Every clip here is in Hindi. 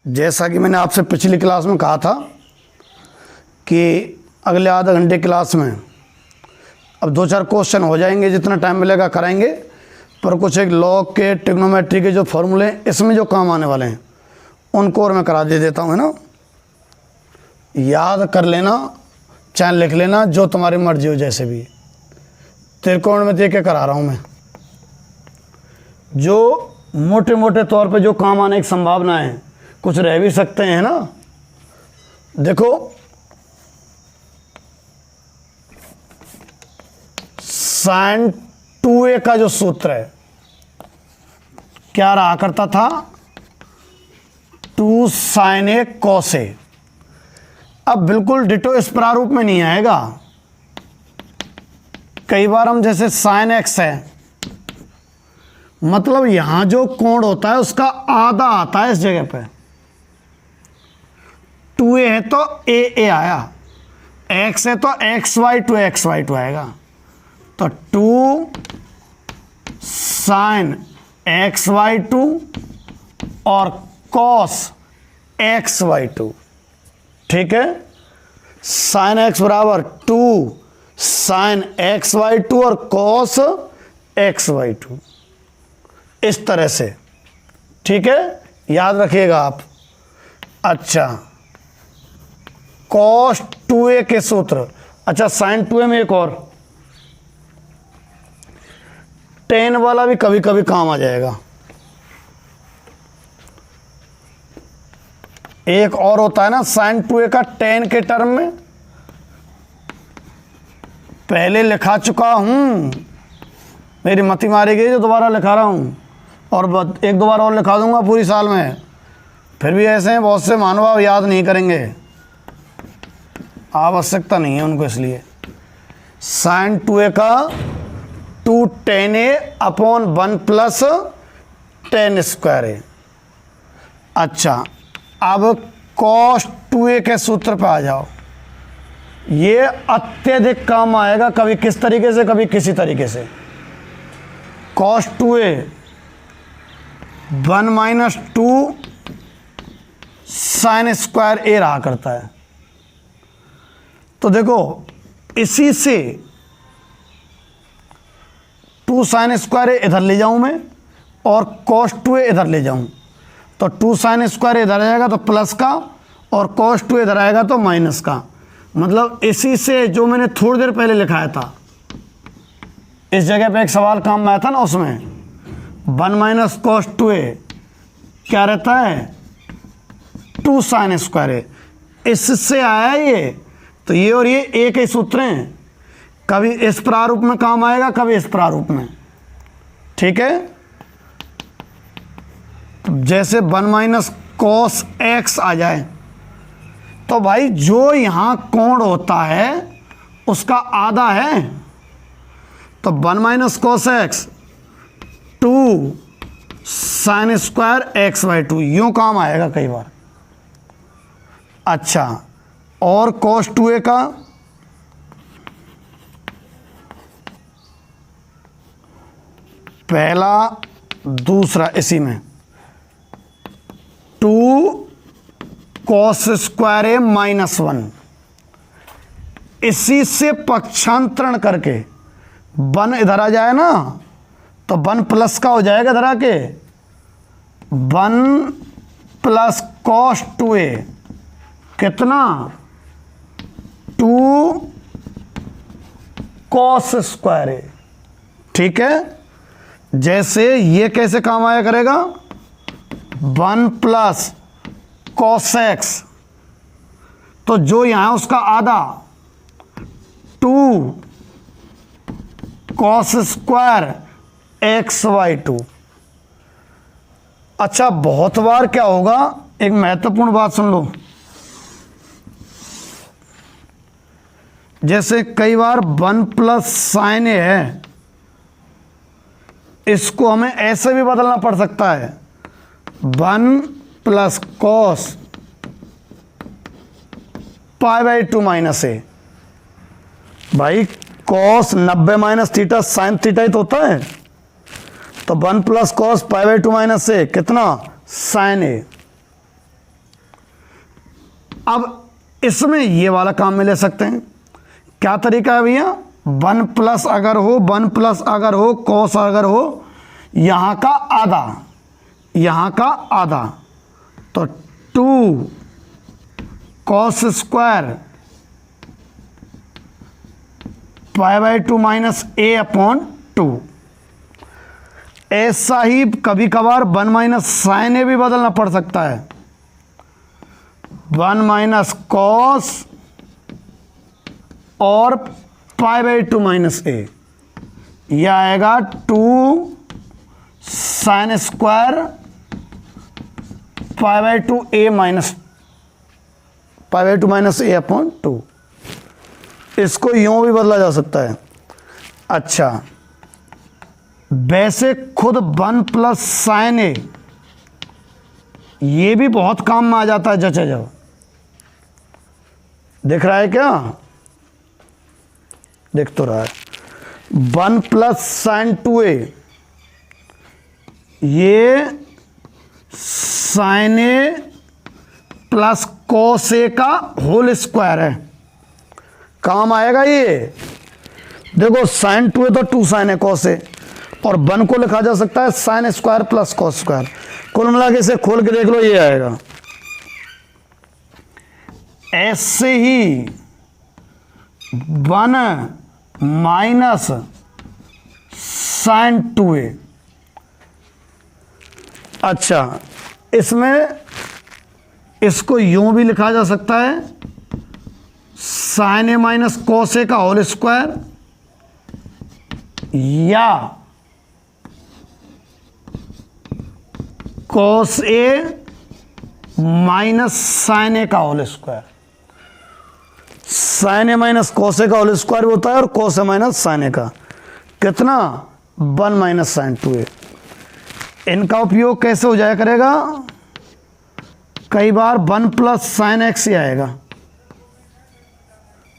जैसा कि मैंने आपसे पिछली क्लास में कहा था कि अगले आधा घंटे क्लास में अब दो चार क्वेश्चन हो जाएंगे, जितना टाइम मिलेगा कराएंगे, पर कुछ एक लॉग के ट्रिग्नोमेट्री के जो फॉर्मूले इसमें जो काम आने वाले हैं उनको और मैं करा दे देता हूँ, है ना। याद कर लेना, चाहे लिख लेना, जो तुम्हारी मर्जी हो, जैसे भी। त्रिकोणमिति के करा रहा हूँ मैं, जो मोटे मोटे तौर पे जो काम आने की संभावना है, कुछ रह भी सकते हैं ना। देखो, sin 2a का जो सूत्र है क्या रहा करता था, 2 sin a cos a। अब बिल्कुल डिटो इस प्रारूप में नहीं आएगा। कई बार हम जैसे sin x है, मतलब यहां जो कोण होता है उसका आधा आता है इस जगह पे। 2a है तो a आया, x है तो xy2 आएगा। तो 2 sin xy2 और cos xy2, ठीक है। sin x बराबर 2 sin xy2 और cos xy2, इस तरह से, ठीक है, याद रखिएगा आप। अच्छा, cos 2a के सूत्र, अच्छा sin 2a में एक और tan वाला भी कभी कभी काम आ जाएगा। एक और होता है ना sin 2a का tan के टर्म में, पहले लिखा चुका हूं, मेरी मति मारी गई जो दोबारा लिखा रहा हूं, और एक दो बार और लिखा दूंगा पूरी साल में। फिर भी ऐसे हैं बहुत से महानुभाव याद नहीं करेंगे, आवश्यकता नहीं है उनको, इसलिए sin 2a का 2 tan a upon 1 plus tan square a। अच्छा, अब cos 2a के सूत्र पे आ जाओ। ये अत्यधिक काम आएगा, कभी किस तरीके से, कभी किसी तरीके से। cos 2a 1 minus 2 sin square a रहा करता है। तो देखो, इसी से 2 sin स्क्वायर a इधर ले जाऊं मैं और cos 2a इधर ले जाऊं, तो 2 sin स्क्वायर a इधर आएगा तो प्लस का, और cos 2a इधर आएगा तो माइनस का। मतलब इसी से जो मैंने थोड़ी देर पहले लिखाया था, इस जगह पे एक सवाल काम में आया था ना, उसमें 1 माइनस cos 2a क्या रहता है, 2 sin स्क्वायर a, इससे आया ये। तो ये और ये एक ही सूत्र हैं, कभी इस प्रारूप में काम आएगा, कभी इस प्रारूप में, ठीक है। तो जैसे 1 माइनस cos x आ जाए, तो भाई जो यहां कोण होता है उसका आधा है, तो 1 minus cos x 2 sin square xy2, यूं काम आएगा कई बार। अच्छा, और cos 2a का पहला दूसरा, इसी में 2 cos स्क्वायर a माइनस 1, इसी से पक्षांतरण करके 1 इधर आ जाए ना, तो 1 प्लस का हो जाएगा इधर आके, 1 प्लस cos 2a कितना, 2 cos स्क्वायर a, ठीक है। जैसे ये कैसे काम आया करेगा, 1 प्लस cos x, तो जो यहां उसका आधा 2 cos स्क्वायर xy2। अच्छा, बहुत बार क्या होगा, एक महत्वपूर्ण बात सुन लो, जैसे कई बार 1 प्लस sin a है, इसको हमें ऐसे भी बदलना पड़ सकता है, 1 प्लस cos π/2 माइनस a। भाई cos 90 minus theta sine theta ही तो होता है, तो 1 प्लस cos π/2 माइनस a कितना, sin a। अब इसमें ये वाला काम में ले सकते हैं। क्या तरीका है भैया, 1 प्लस अगर हो, 1 प्लस अगर हो, कॉस अगर हो, यहाँ का आधा, यहाँ का आधा, तो 2 cos square π/2 minus a upon 2। ऐसा ही कभी कभार 1 माइनस साइन ए भी बदलना पड़ सकता है, 1 माइनस कॉस और π/2 माइनस ए, यह आएगा 2 साइन स्क्वायर π/2 माइनस ए अपॉन 2। इसको यूं भी बदला जा सकता है। अच्छा, वैसे खुद 1 प्लस साइन ए ये भी बहुत काम में आ जाता है जचा जब, दिख रहा है क्या, दिख तो रहा है। 1 प्लस साइन 2a, ये sign A plus cos A का होल स्क्वायर है, काम आएगा ये। देखो साइन 2 है तो 2 साइन है कॉस है, और 1 को लिखा जा सकता है sine square plus cos square. कुल मिला के इसे खोल के देख लो, ये आएगा। ऐसे ही 1 माइनस साइन 2a, अच्छा इसमें इसको यूं भी लिखा जा सकता है, sign A minus cos A का होल स्क्वायर, या कॉस ए माइनस साइन ए का whole square. Sign A minus cos A का होल स्क्वायर होता है, और कॉस ए माइनस साइन ए का कितना, 1 माइनस साइन 2a। इनका उपयोग कैसे हो जाया करेगा, कई बार 1 प्लस साइन एक्स ही आएगा,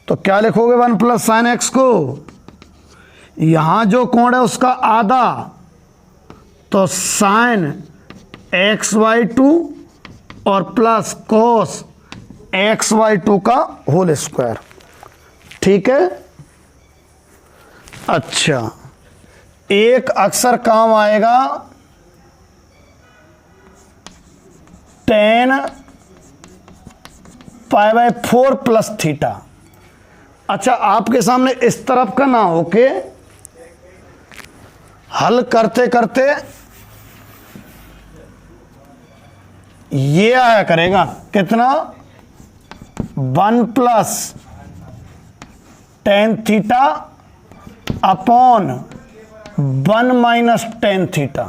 तो क्या लिखोगे 1 प्लस साइन एक्स को, यहां जो कोण है उसका आधा, तो साइन x/2 और प्लस कॉस x/2 का होल स्क्वायर। ठीक है। अच्छा, एक अक्सर काम आएगा tan π/4 प्लस थीटा। अच्छा, आपके सामने इस तरफ का ना होके हल करते करते ये आया करेगा, कितना, 1 plus tan theta upon 1 minus tan theta.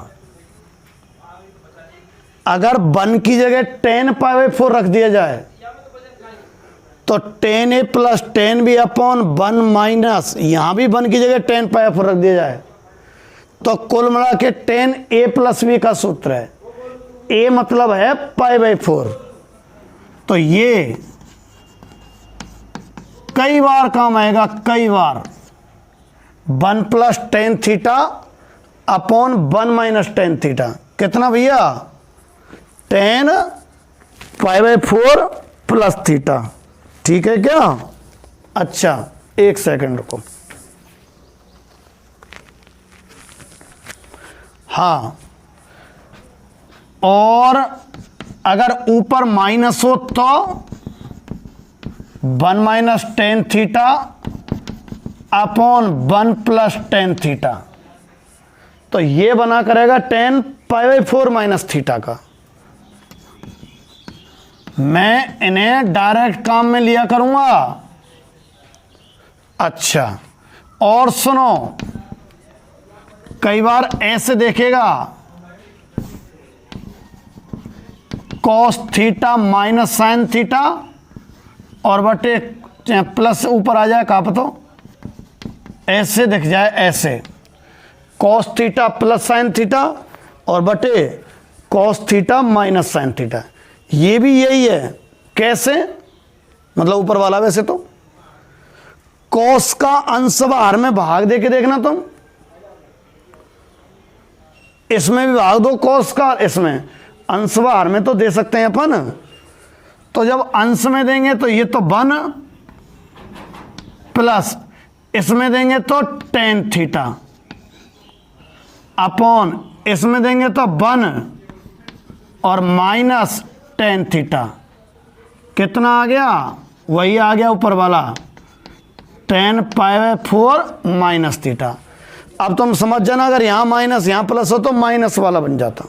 अगर 1 की जगह tan π/4 रख दिया जाए तो tan a plus tan b upon 1 minus, यहां भी 1 की जगह tan π/4 रख दिया जाए, तो कुल मिला के tan a प्लस b का सूत्र है। a मतलब है π/4, तो ये कई बार काम आएगा, कई बार 1 plus tan theta upon 1 minus tan theta, कितना भैया, tan π/4 प्लस थीटा। ठीक है क्या। अच्छा, एक सेकंड रुको। हाँ, और अगर ऊपर माइनस हो तो 1 minus tan theta upon 1 plus tan theta, तो ये बना करेगा tan π/4 माइनस थीटा का। मैं इन्हें डायरेक्ट काम में लिया करूंगा। अच्छा, और सुनो, कई बार ऐसे देखेगा, cos theta minus sine theta और बटे प्लस ऊपर आ जाए, कहाँ तो ऐसे दिख जाए, ऐसे cos theta plus sine theta और बटे cos theta minus sine theta. ये भी यही है। कैसे, मतलब ऊपर वाला, वैसे तो कॉस का अंश बाहर में भाग दे के देखना तुम, इसमें भी भाग दो कॉस का, इसमें अंश बाहर में तो दे सकते हैं अपन, तो जब अंश में देंगे तो ये तो 1 प्लस इसमें देंगे तो tan थीटा अपॉन इसमें देंगे तो 1 और माइनस tan थीटा। कितना आ गया? वही आ गया ऊपर वाला tan π/4 माइनस थीटा। अब तुम समझ जाना, अगर यहां माइनस यहां प्लस हो तो माइनस वाला बन जाता,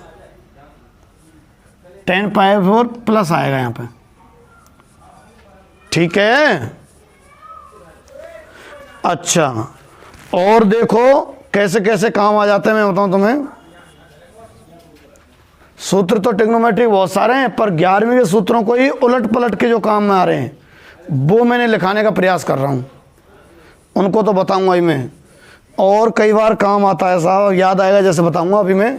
tan π/4 प्लस आएगा यहां पे। ठीक है, अच्छा और देखो कैसे कैसे काम आ जाते हैं, मैं बताऊं तुम्हें। सूत्र तो ट्रिग्नोमेट्री बहुत सारे हैं, पर 11वीं के सूत्रों को ही उलट पलट के जो काम में आ रहे हैं वो मैंने लिखाने का प्रयास कर रहा हूं, उनको तो बताऊंगा ही मैं। और कई बार काम आता है साहब, याद आएगा जैसे बताऊंगा अभी मैं।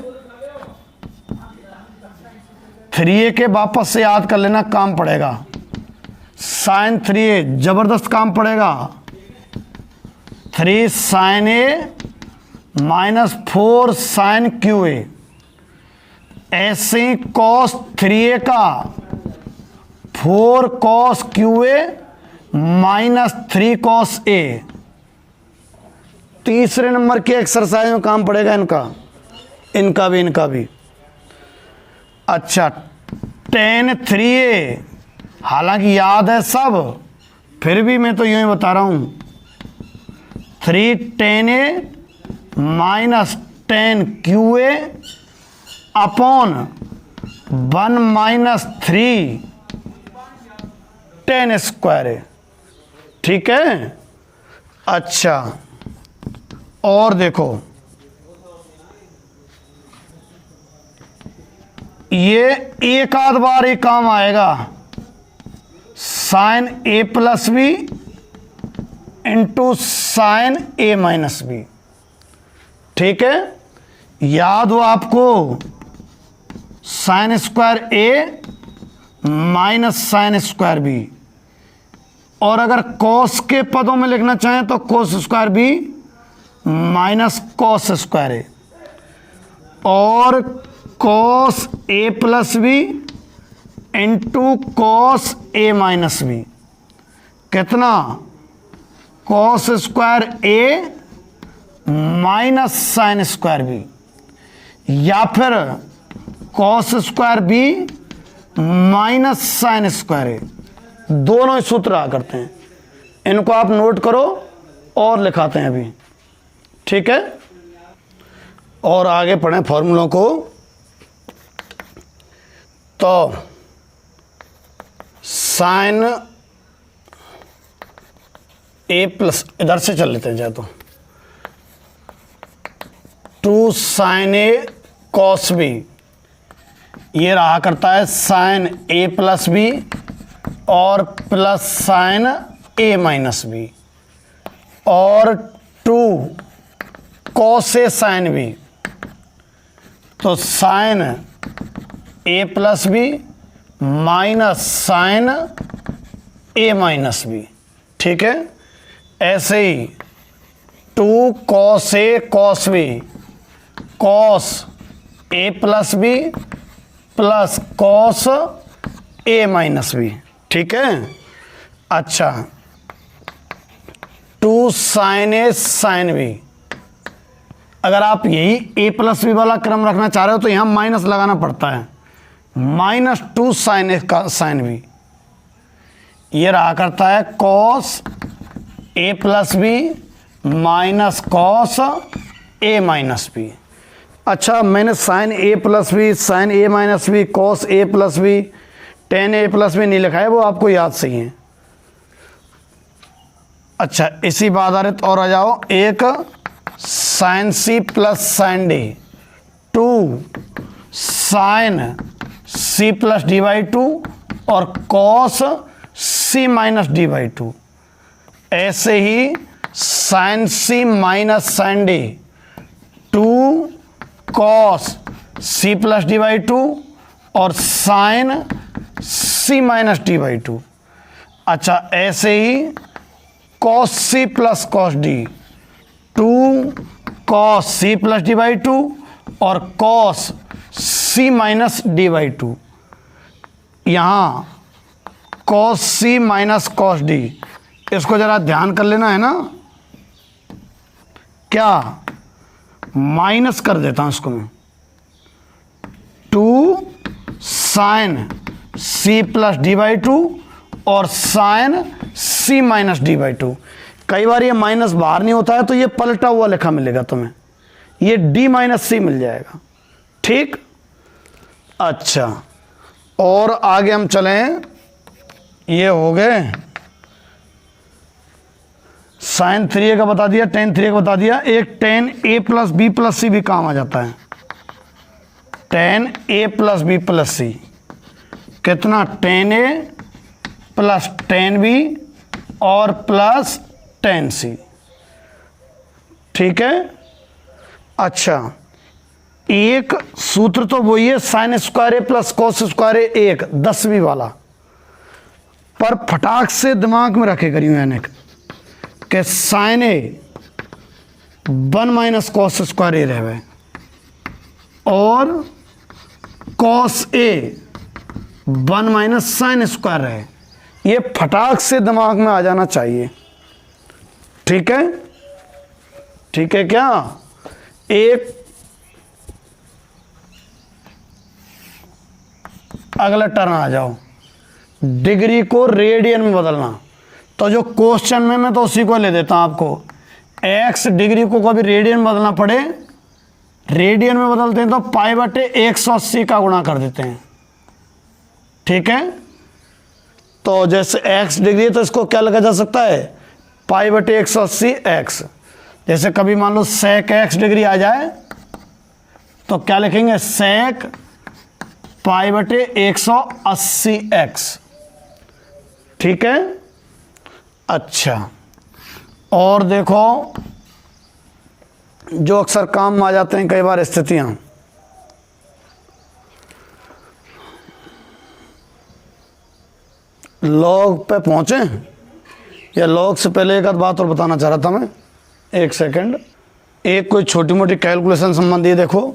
3a के वापस से याद कर लेना, काम पड़ेगा। sin 3a जबरदस्त काम पड़ेगा। 3 sin a minus 4 sin qa। ऐसे cos 3a का 4 cos qa minus 3 cos a। तीसरे नंबर के एक्सरसाइज में काम पड़ेगा इनका भी। अच्छा tan 3a, हालांकि याद है सब, फिर भी मैं तो यूं ही बता रहा हूं। 3 tan a minus tan qa upon 1 minus 3 tan square है। ठीक है, अच्छा और देखो ये एक आध बार ही काम आएगा, sin a plus B into sin a minus B. ठीक है, याद हो आपको sin square a minus sin square B, और अगर cos के पदों में लिखना चाहें तो cos square B minus cos square A, और cos a plus B into cos a minus B. कितना? cos square a minus sin square B, या फिर cos square B minus sin square A. दोनों ही सूत्र आ करते हैं, इनको आप नोट करो और लिखाते हैं अभी। ठीक है, और आगे पढ़ें फॉर्मूलों को। तो साइन ए प्लस, इधर से चल लेते हैं चाहे तो, 2 sin a cos b, ये रहा करता है sin a प्लस बी और plus sin a minus B, और 2 cos a sin b, तो sin a plus B minus sin a minus B. ठीक है, ऐसे ही 2 cos a cos b cos a plus B plus cos a minus B. ठीक है, अच्छा 2 sin a sin b, अगर आप यही a प्लस बी वाला क्रम रखना चाह रहे हो तो यहां माइनस लगाना पड़ता है, माइनस 2 sin a का sin b, ये रहा करता है cos a plus B minus cos a minus B. अच्छा, मैंने sin a plus B sin a minus B cos a plus B tan a plus B नहीं लिखा है, वो आपको याद सही है। अच्छा, इसी बात आधारित और आ जाओ, एक sin c plus sin d, 2 sin c plus D by 2 और cos c minus D by 2। ऐसे ही sin c minus sin d, 2 cos c plus D by 2 और sin c minus D by 2। अच्छा, ऐसे ही cos c plus cos d, 2 cos c plus D by 2 और cos c minus D by 2। यहाँ कॉस सी माइनस कॉस डी, इसको जरा ध्यान कर लेना है ना, क्या माइनस कर देता हूं इसको मैं, 2 sine C plus D by 2 और sine C minus D by 2। कई बार ये माइनस बाहर नहीं होता है तो ये पलटा हुआ लिखा मिलेगा तुम्हें, ये डी माइनस सी मिल जाएगा। ठीक, अच्छा, और आगे हम चलें, ये हो गए साइन 3a का बता दिया, टेन 3a का बता दिया। एक टेन ए प्लस बी प्लस सी भी काम आ जाता है, टेन ए प्लस बी प्लस सी, कितना, टेन ए प्लस टेन बी और प्लस टेन सी। ठीक है, अच्छा, एक सूत्र तो वही है, साइन स्क्वायर ए प्लस कॉस स्क्वायर ए, एक 10वीं वाला, पर फटाक से दिमाग में रखे करियो यानी कि साइन ए 1 माइनस कॉस स्क्वायर ए रहे और cos A 1 minus sine square रहे, ये फटाक से दिमाग में आ जाना चाहिए। ठीक है, ठीक है क्या, एक अगला टर्न आ जाओ, डिग्री को रेडियन में बदलना। तो जो क्वेश्चन में मैं तो उसी को ले देता हूं आपको, x डिग्री को कभी रेडियन में बदलना पड़े, रेडियन में बदलते हैं तो पाई बटे 180 का गुणा कर देते हैं। ठीक है, तो जैसे x डिग्री तो इसको क्या लिखा जा सकता है, पाई बटे 180 x। जैसे कभी मान लो सेक x डिग्री आ जाए तो क्या लिखेंगे, सेक पाई बटे 180 x। ठीक है, अच्छा, और देखो जो अक्सर काम में आ जाते हैं कई बार स्थितियां, लॉग पे पहुंचे, या लॉग से पहले एक आध बात और बताना चाह रहा था मैं, एक सेकंड, एक कोई छोटी मोटी कैलकुलेशन संबंधी, देखो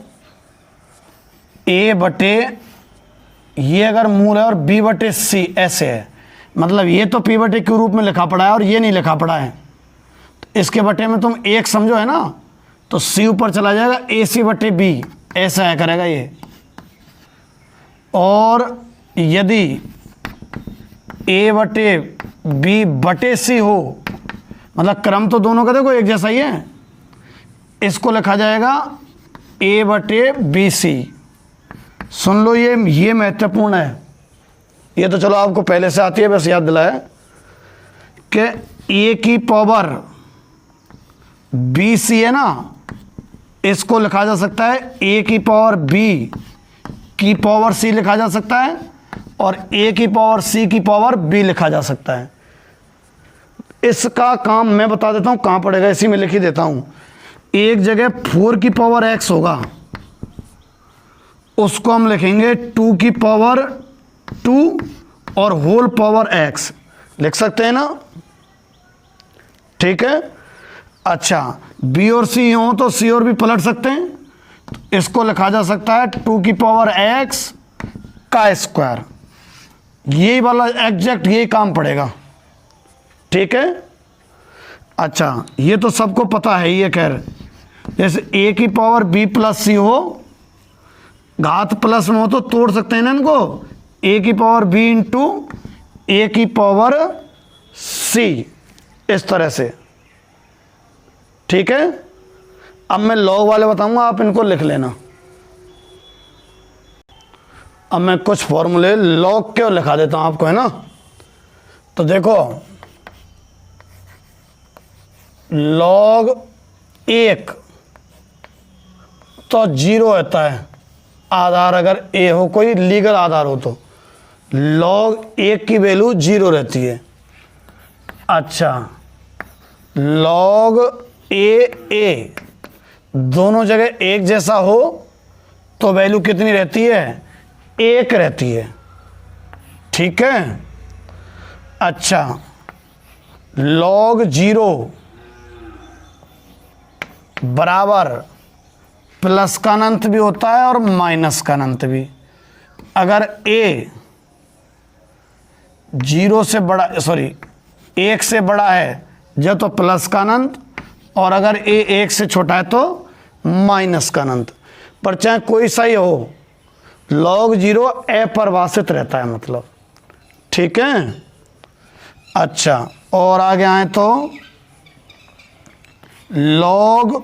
a बटे ये अगर मूल है और b बटे c ऐसे है, मतलब ये तो p बटे q रूप में लिखा पड़ा है और ये नहीं लिखा पड़ा है, तो इसके बटे में तुम एक समझो है ना, तो c ऊपर चला जाएगा, ac बटे b ऐसा है करेगा ये। और यदि a बटे b बटे c हो, मतलब क्रम तो दोनों का देखो एक जैसा ही है, इसको लिखा जाएगा a बटे बी सी। सुन लो, ये महत्वपूर्ण है, ये तो चलो आपको पहले से आती है, बस याद दिलाया कि a की पावर बी सी है ना, इसको लिखा जा सकता है a की पावर b की पावर c लिखा जा सकता है, और a की पावर c की पावर b लिखा जा सकता है। इसका काम मैं बता देता हूं कहां पड़ेगा, इसी में लिख ही देता हूं। एक जगह 4 की पावर x होगा, उसको हम लिखेंगे 2 की पावर 2 और होल पावर x, लिख सकते हैं ना। ठीक है, अच्छा, b और c हो तो c और b पलट सकते हैं, तो इसको लिखा जा सकता है 2 की पावर x का स्क्वायर, यही वाला एग्जैक्ट यही काम पड़ेगा। ठीक है, अच्छा, ये तो सबको पता है, ये खैर, जैसे a की पावर b प्लस c हो, घात प्लस में हो तो तोड़ सकते हैं ना इनको, a की पावर b इंटू a की पावर c, इस तरह से। ठीक है, अब मैं लॉग वाले बताऊंगा, आप इनको लिख लेना। अब मैं कुछ फॉर्मूले लॉग के लिखा देता हूं आपको, है ना। तो देखो, लॉग 1 तो 0 होता है, आधार अगर a हो, कोई लीगल आधार हो तो लॉग 1 की वैल्यू 0 रहती है। अच्छा, लॉग a दोनों जगह एक जैसा हो तो वैल्यू कितनी रहती है, 1 रहती है। ठीक है, अच्छा, लॉग 0 बराबर प्लस का अनंत भी होता है और माइनस का अनंत भी। अगर a जीरो से बड़ा, सॉरी, एक से बड़ा है जब तो प्लस का अनंत, और अगर ए एक से छोटा है तो माइनस का अनंत। पर चाहे कोई सही हो, लॉग जीरो अपरिभाषित रहता है मतलब, ठीक है। अच्छा, और आगे आए तो लॉग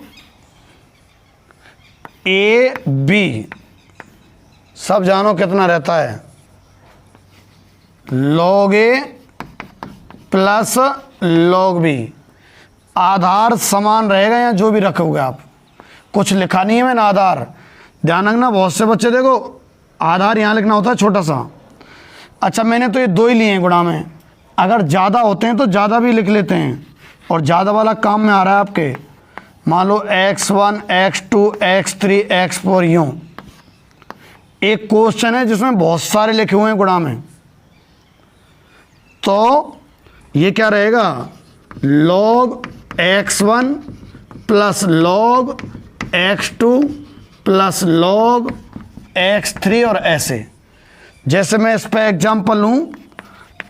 ए बी, सब जानो कितना रहता है, लॉग ए प्लस लॉग बी। आधार समान रहेगा या जो भी रखोगे आप, कुछ लिखा नहीं है मैंने आधार, ध्यान रखना। बहुत से बच्चे देखो आधार यहाँ लिखना होता है छोटा सा। अच्छा, मैंने तो ये दो ही लिए हैं गुणा में, अगर ज़्यादा होते हैं तो ज़्यादा भी लिख लेते हैं, और ज़्यादा वाला काम में आ रहा है आपके। मान लो x1 x2 x3 x4 यूँ। एक क्वेश्चन है जिसमें बहुत सारे लिखे हुए हैं गुणा में, तो ये क्या रहेगा, log x1 plus log x2 plus log x3 और ऐसे। जैसे मैं इस पर एग्जाम्पल लूँ,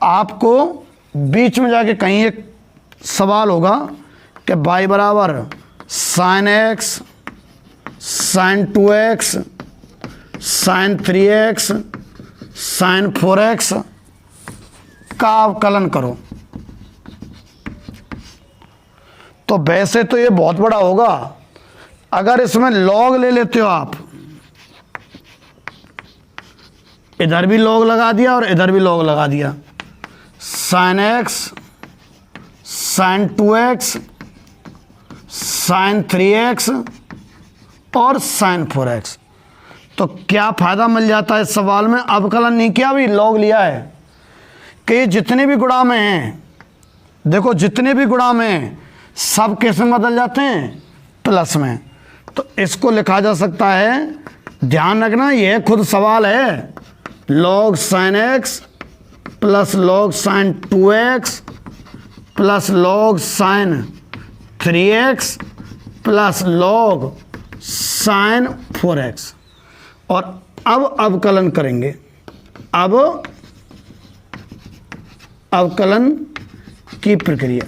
आपको बीच में जाके कहीं एक सवाल होगा कि y बराबर sine x, sine 2x, sine 3x, sine 4x का अवकलन करो। तो वैसे तो ये बहुत बड़ा होगा, अगर इसमें लॉग ले लेते हो आप, इधर भी लॉग लगा दिया और इधर भी लॉग लगा दिया, sign x, sine 2x, sine 3x और साइन 4x, तो क्या फ़ायदा मिल जाता है इस सवाल में। अवकलन नहीं किया, अभी लॉग लिया है कि जितने भी गुणा में हैं, देखो जितने भी गुणा में हैं सब कैसे बदल जाते हैं, प्लस में। तो इसको लिखा जा सकता है, ध्यान रखना यह खुद सवाल है, log sign x plus log sign 2x plus log sign 3x plus log sign 4x। और अब अवकलन करेंगे, अब अवकलन की प्रक्रिया।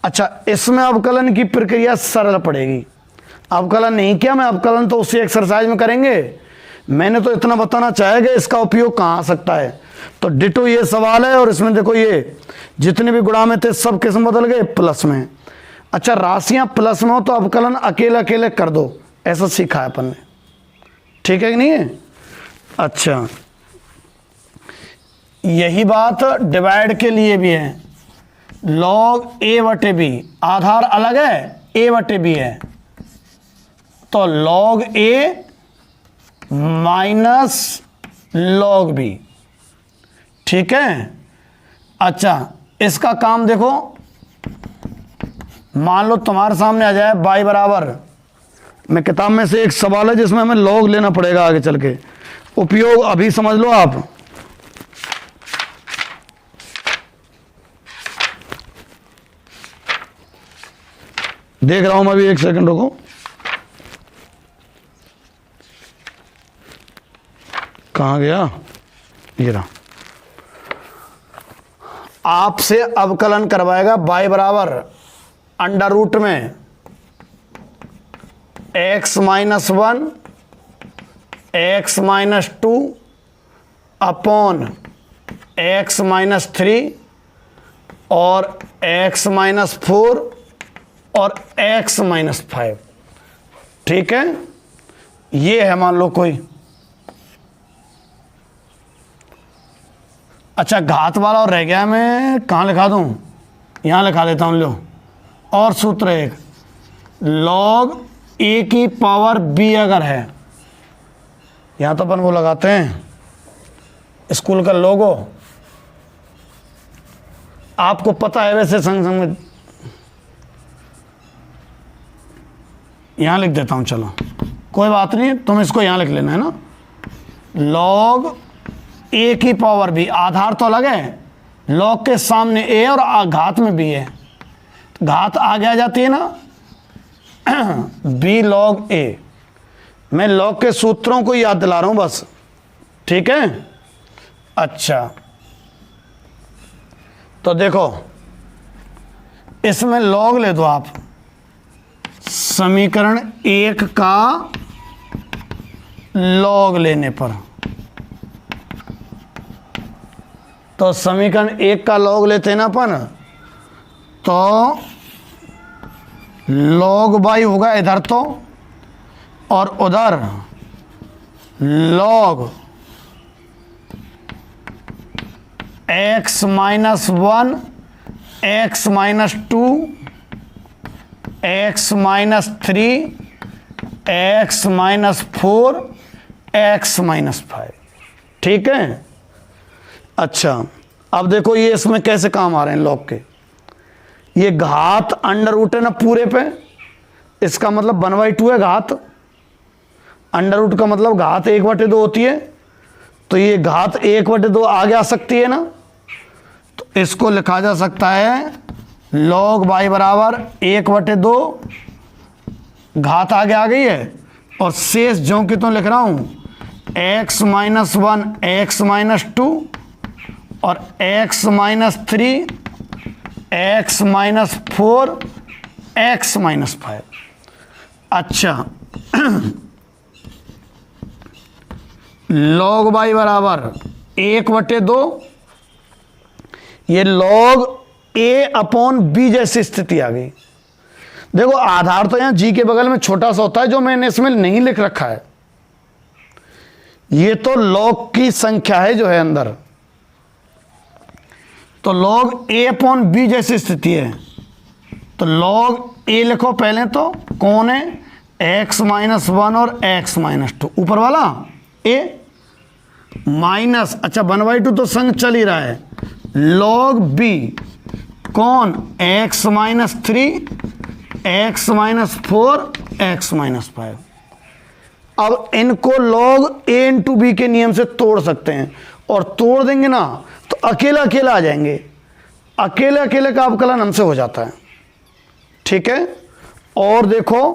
अच्छा, इसमें अवकलन की प्रक्रिया सरल पड़ेगी। अवकलन नहीं किया मैं, अवकलन तो उसी एक्सरसाइज में करेंगे। मैंने तो इतना बताना चाहा कि इसका उपयोग कहाँ आ सकता है। तो डिटो ये सवाल है, और इसमें देखो ये जितने भी गुणा में थे सब किस में बदल गए, प्लस में। अच्छा, राशियां प्लस में हो तो अवकलन अकेले अकेले कर दो, ऐसा सीखा है अपन ने, ठीक है कि नहीं है। अच्छा, यही बात डिवाइड के लिए भी है, लॉग ए बटे बी, आधार अलग है, ए बटे बी है, तो लॉग ए माइनस लॉग बी, ठीक है। अच्छा, इसका काम देखो, मान लो तुम्हारे सामने आ जाए y बराबर, मैं किताब में से एक सवाल है जिसमें हमें लॉग लेना पड़ेगा आगे चल के, उपयोग अभी समझ लो आप। देख रहा हूं मैं, अभी एक सेकंड रुको। कहां गया, ये रहा। आपसे अवकलन करवाएगा y बराबर अंडर रूट में x minus 1 x minus 2 upon x minus 3 और x माइनस 4 और x माइनस 5, ठीक है। ये है मान लो कोई। अच्छा, घात वाला और रह गया, मैं कहाँ लिखा दूँ, यहाँ लिखा देता हूँ। लो, और सूत्र एक, लॉग ए की पावर बी अगर है, यहाँ तो अपन वो लगाते हैं स्कूल का लोगो, आपको पता है वैसे, संग संग में यहाँ लिख देता हूँ, चलो कोई बात नहीं, तुम इसको यहाँ लिख लेना है ना। लॉग ए की पावर बी, आधार तो अलग है, लॉग के सामने ए और घात में बी है, घात आगे आ जाती है ना, बी लॉग ए। मैं लॉग के सूत्रों को याद दिला रहा हूँ बस, ठीक है। अच्छा, तो देखो इसमें लॉग ले दो आप, समीकरण 1 का लॉग लेने पर, तो समीकरण 1 का लॉग लेते हैं ना अपन, तो लॉग बाई होगा इधर तो, और उधर log x minus 1, x minus 2, x minus 3, x minus 4, x minus 5। ठीक है। अच्छा, अब देखो ये इसमें कैसे काम आ रहे हैं लॉग के। ये घात अंडर रूट है ना पूरे पे, इसका मतलब 1/2 है घात। अंडर रूट का मतलब घात 1/2 होती है, तो ये घात 1/2 आगे आ सकती है ना, तो इसको लिखा जा सकता है log y बराबर 1/2, घात आगे आ गई है, और शेष ज्यों की तो लिख रहा हूं x माइनस 1, x माइनस 2 और x minus 3, x minus 4, x minus 5। अच्छा, log y बराबर 1/2, ये log a अपॉन b जैसी स्थिति आ गई। देखो आधार तो यहां g के बगल में छोटा सा होता है, जो मैंने इसमें नहीं लिख रखा है। ये तो log की संख्या है जो है अंदर, तो log a अपॉन b जैसी स्थिति है, तो log a लिखो पहले, तो कौन है x माइनस 1 और x माइनस 2, ऊपर वाला a माइनस, अच्छा 1/2 तो संग चल ही रहा है, log b कौन x minus 3, x minus 4, x minus 5। अब इनको log a इंटू बी के नियम से तोड़ सकते हैं, और तोड़ देंगे ना तो अकेला अकेला आ जाएंगे, अकेले अकेले का अवकलन हमसे हो जाता है। ठीक है। और देखो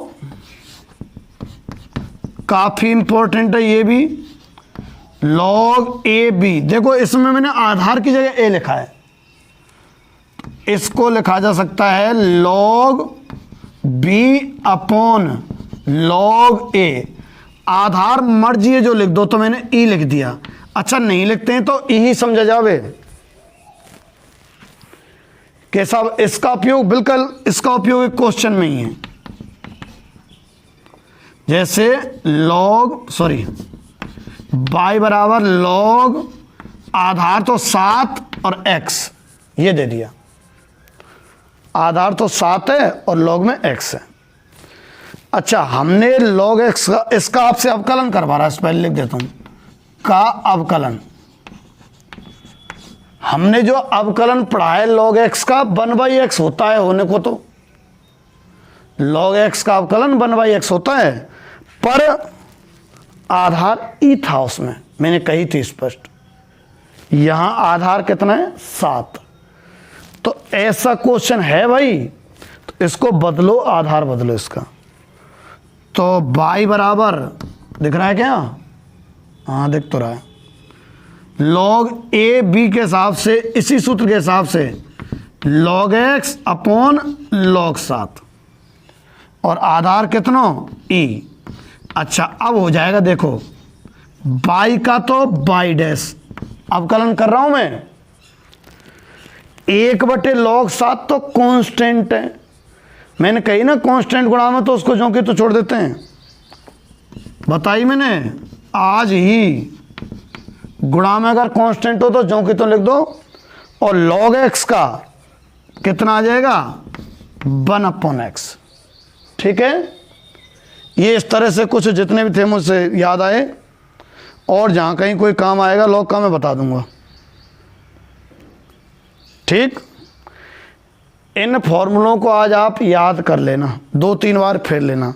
काफी इंपॉर्टेंट है ये भी, log ए बी। देखो इसमें मैंने आधार की जगह a लिखा है, इसको लिखा जा सकता है log b upon log a। आधार मर्जी जो लिख दो, तो मैंने e लिख दिया। अच्छा नहीं लिखते हैं तो e ही समझा जावे कि साहब इसका उपयोग, बिल्कुल इसका उपयोग एक क्वेश्चन में ही है। जैसे y बराबर log आधार तो 7 और x, ये दे दिया। आधार तो 7 है और log में x है। अच्छा, हमने log x का, इसका आपसे अवकलन करवा रहा है, पहले लिख देता हूं का अवकलन। हमने जो अवकलन पढ़ा है log x का 1/x होता है होने को, तो log x का अवकलन 1/x होता है, पर आधार e था उसमें, मैंने कही थी स्पष्ट। यहां आधार कितना है 7, तो ऐसा क्वेश्चन है भाई, तो इसको बदलो, आधार बदलो इसका। तो y बराबर दिख रहा है क्या? हाँ दिख तो रहा है। log a b के हिसाब से, इसी सूत्र के हिसाब से log x अपॉन log 7, और आधार कितना e। अच्छा अब हो जाएगा, देखो y का तो y डैश अवकलन कर रहा हूं मैं, 1/log 7 तो कांस्टेंट है। मैंने कही ना कांस्टेंट गुणा में तो उसको जो कि तो छोड़ देते हैं, बताई मैंने आज ही। गुणा में अगर कांस्टेंट हो तो जो कि तो लिख दो, और log x का कितना आ जाएगा 1/x। ठीक है। ये इस तरह से कुछ जितने भी थे मुझसे याद आए, और जहां कहीं कोई काम आएगा log का मैं बता दूंगा। ठीक, इन फॉर्मूलों को आज आप याद कर लेना, 2-3 बार फेर लेना।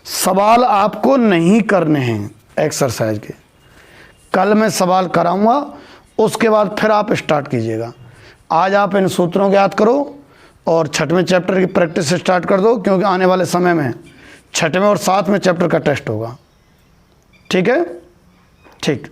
सवाल आपको नहीं करने हैं एक्सरसाइज के, कल मैं सवाल कराऊंगा, उसके बाद फिर आप स्टार्ट कीजिएगा। आज आप इन सूत्रों को याद करो और 6वें चैप्टर की प्रैक्टिस स्टार्ट कर दो, क्योंकि आने वाले समय में 6वें और 7वें चैप्टर का टेस्ट होगा। ठीक है, ठीक।